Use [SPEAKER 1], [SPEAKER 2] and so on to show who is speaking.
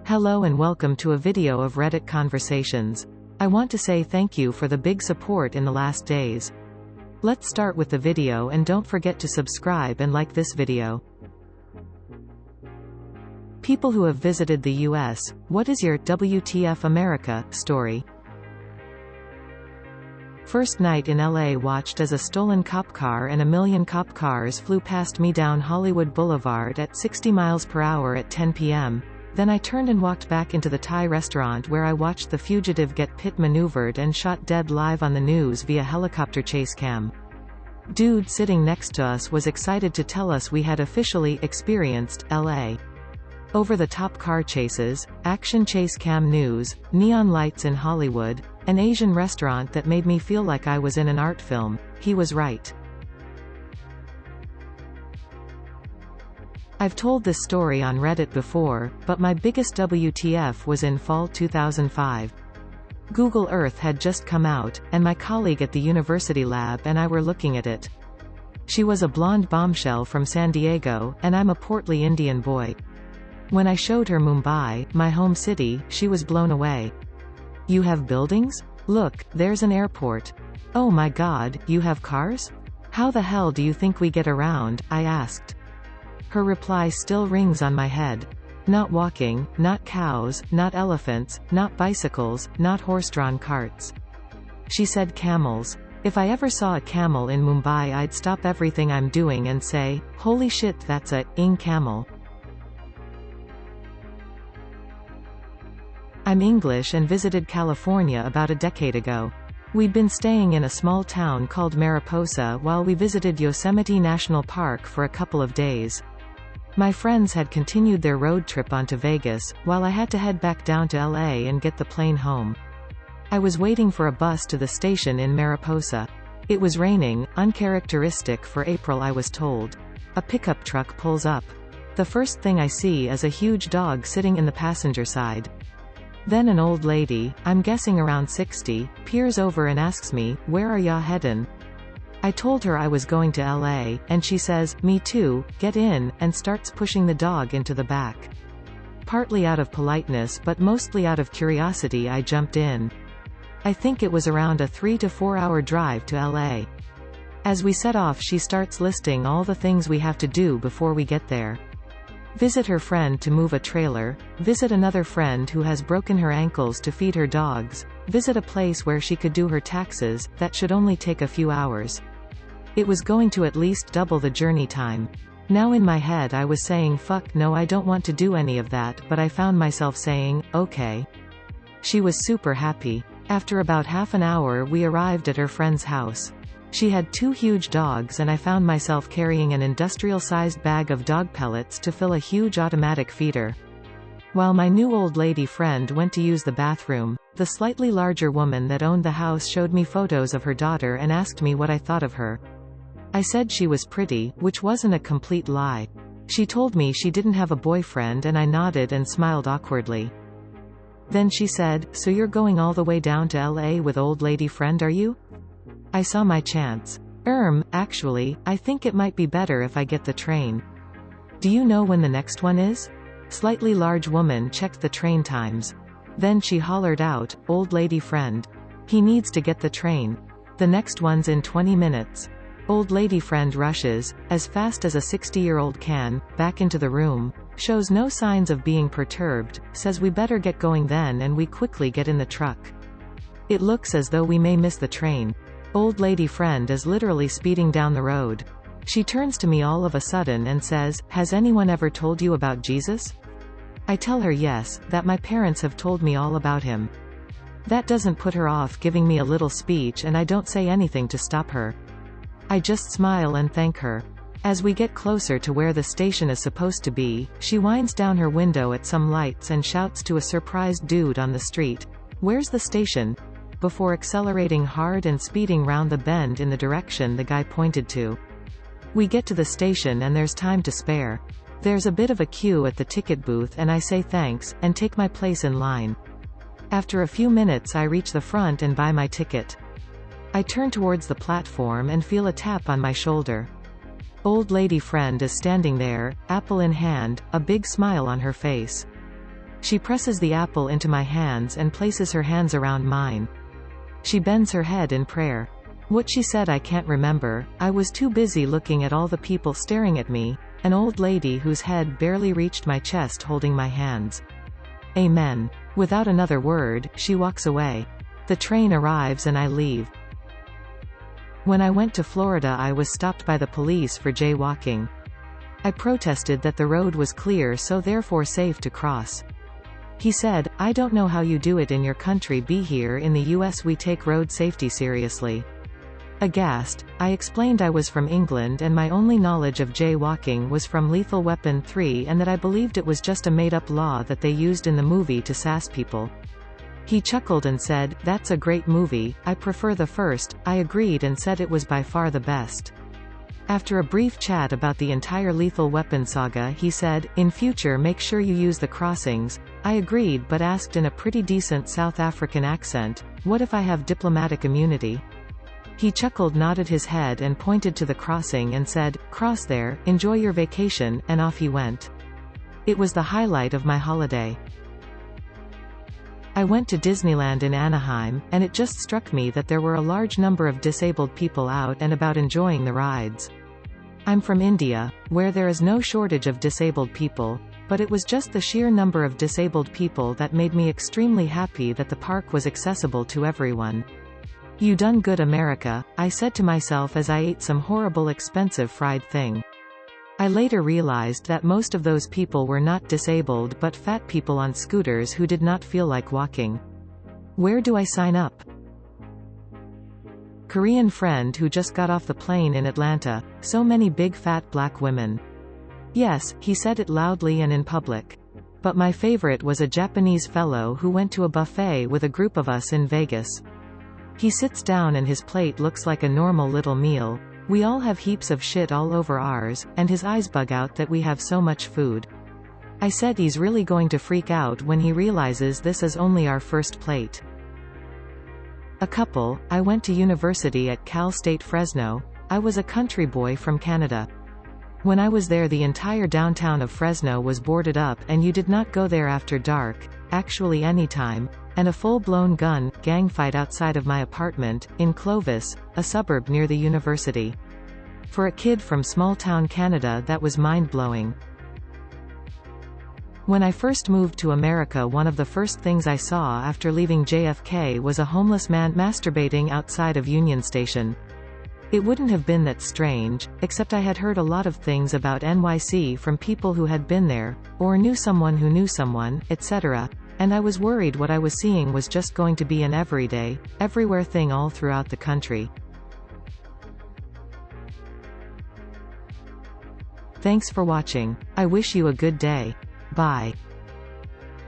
[SPEAKER 1] Hello and welcome to a video of Reddit conversations. I want to say thank you for the big support in the last days. Let's start with the video and don't forget to subscribe and like this video. People who have visited the US, what is your WTF America story? First night in LA, watched as a stolen cop car and a million cop cars flew past me down Hollywood Boulevard at 60 miles per hour at 10 p.m. Then I turned and walked back into the Thai restaurant where I watched the fugitive get pit maneuvered and shot dead live on the news via helicopter chase cam. Dude sitting next to us was excited to tell us we had officially experienced LA. Over-the-top car chases, action chase cam news, neon lights in Hollywood, an Asian restaurant that made me feel like I was in an art film. He was right. I've told this story on Reddit before, but my biggest WTF was in fall 2005. Google Earth had just come out, and my colleague at the university lab and I were looking at it. She was a blonde bombshell from San Diego, and I'm a portly Indian boy. When I showed her Mumbai, my home city, she was blown away. You have buildings? Look, there's an airport. Oh my God, you have cars? How the hell do you think we get around? I asked. Her reply still rings on my head. Not walking, not cows, not elephants, not bicycles, not horse-drawn carts. She said camels. If I ever saw a camel in Mumbai, I'd stop everything I'm doing and say, holy shit, that's a camel. I'm English and visited California about a decade ago. We'd been staying in a small town called Mariposa while we visited Yosemite National Park for a couple of days. My friends had continued their road trip onto Vegas, while I had to head back down to LA and get the plane home. I was waiting for a bus to the station in Mariposa. It was raining, uncharacteristic for April, I was told. A pickup truck pulls up. The first thing I see is a huge dog sitting in the passenger side. Then an old lady, I'm guessing around 60, peers over and asks me, "Where are ya headin'?" I told her I was going to LA, and she says, "Me too, get in," and starts pushing the dog into the back. Partly out of politeness but mostly out of curiosity, I jumped in. I think it was around a 3 to 4 hour drive to LA. As we set off, she starts listing all the things we have to do before we get there. Visit her friend to move a trailer, visit another friend who has broken her ankles to feed her dogs, visit a place where she could do her taxes, that should only take a few hours. It was going to at least double the journey time. Now in my head I was saying fuck no, I don't want to do any of that, but I found myself saying, okay. She was super happy. After about half an hour we arrived at her friend's house. She had 2 huge dogs and I found myself carrying an industrial-sized bag of dog pellets to fill a huge automatic feeder. While my new old lady friend went to use the bathroom, the slightly larger woman that owned the house showed me photos of her daughter and asked me what I thought of her. I said she was pretty, which wasn't a complete lie. She told me she didn't have a boyfriend and I nodded and smiled awkwardly. Then she said, "So you're going all the way down to LA with old lady friend, are you?" I saw my chance. Actually, I think it might be better if I get the train. Do you know when the next one is? Slightly large woman checked the train times. Then she hollered out, "Old lady friend. He needs to get the train. The next one's in 20 minutes. Old lady friend rushes, as fast as a 60-year-old can, back into the room, shows no signs of being perturbed, says we better get going then, and we quickly get in the truck. It looks as though we may miss the train. Old lady friend is literally speeding down the road. She turns to me all of a sudden and says, "Has anyone ever told you about Jesus?" I tell her yes, that my parents have told me all about him. That doesn't put her off giving me a little speech, and I don't say anything to stop her. I just smile and thank her. As we get closer to where the station is supposed to be, she winds down her window at some lights and shouts to a surprised dude on the street, "Where's the station?" before accelerating hard and speeding round the bend in the direction the guy pointed to. We get to the station and there's time to spare. There's a bit of a queue at the ticket booth and I say thanks, and take my place in line. After a few minutes I reach the front and buy my ticket. I turn towards the platform and feel a tap on my shoulder. Old lady friend is standing there, apple in hand, a big smile on her face. She presses the apple into my hands and places her hands around mine. She bends her head in prayer. What she said I can't remember, I was too busy looking at all the people staring at me, an old lady whose head barely reached my chest holding my hands. Amen. Without another word, she walks away. The train arrives and I leave. When I went to Florida, I was stopped by the police for jaywalking. I protested that the road was clear, so therefore safe to cross. He said, "I don't know how you do it in your country, but here in the US we take road safety seriously." Aghast, I explained I was from England and my only knowledge of jaywalking was from Lethal Weapon 3 and that I believed it was just a made-up law that they used in the movie to sass people. He chuckled and said, "That's a great movie, I prefer the first." I agreed and said it was by far the best. After a brief chat about the entire Lethal Weapon saga, he said, "In future make sure you use the crossings." I agreed but asked in a pretty decent South African accent, "What if I have diplomatic immunity?" He chuckled, nodded his head and pointed to the crossing and said, "Cross there, enjoy your vacation," and off he went. It was the highlight of my holiday. I went to Disneyland in Anaheim, and it just struck me that there were a large number of disabled people out and about enjoying the rides. I'm from India, where there is no shortage of disabled people, but it was just the sheer number of disabled people that made me extremely happy that the park was accessible to everyone. "You done good, America," I said to myself as I ate some horrible expensive fried thing. I later realized that most of those people were not disabled but fat people on scooters who did not feel like walking. Where do I sign up? Korean friend who just got off the plane in Atlanta, so many big fat black women. Yes, he said it loudly and in public. But my favorite was a Japanese fellow who went to a buffet with a group of us in Vegas. He sits down and his plate looks like a normal little meal. We all have heaps of shit all over ours, and his eyes bug out that we have so much food. I said he's really going to freak out when he realizes this is only our first plate. A couple, I went to university at Cal State Fresno. I was a country boy from Canada. When I was there, the entire downtown of Fresno was boarded up and you did not go there after dark, actually anytime, and a full-blown gang fight outside of my apartment, in Clovis, a suburb near the university. For a kid from small-town Canada, that was mind-blowing. When I first moved to America, one of the first things I saw after leaving JFK was a homeless man masturbating outside of Union Station. It wouldn't have been that strange, except I had heard a lot of things about NYC from people who had been there, or knew someone who knew someone, etc., and I was worried what I was seeing was just going to be an everyday, everywhere thing all throughout the country. Thanks for watching. I wish you a good day. Bye.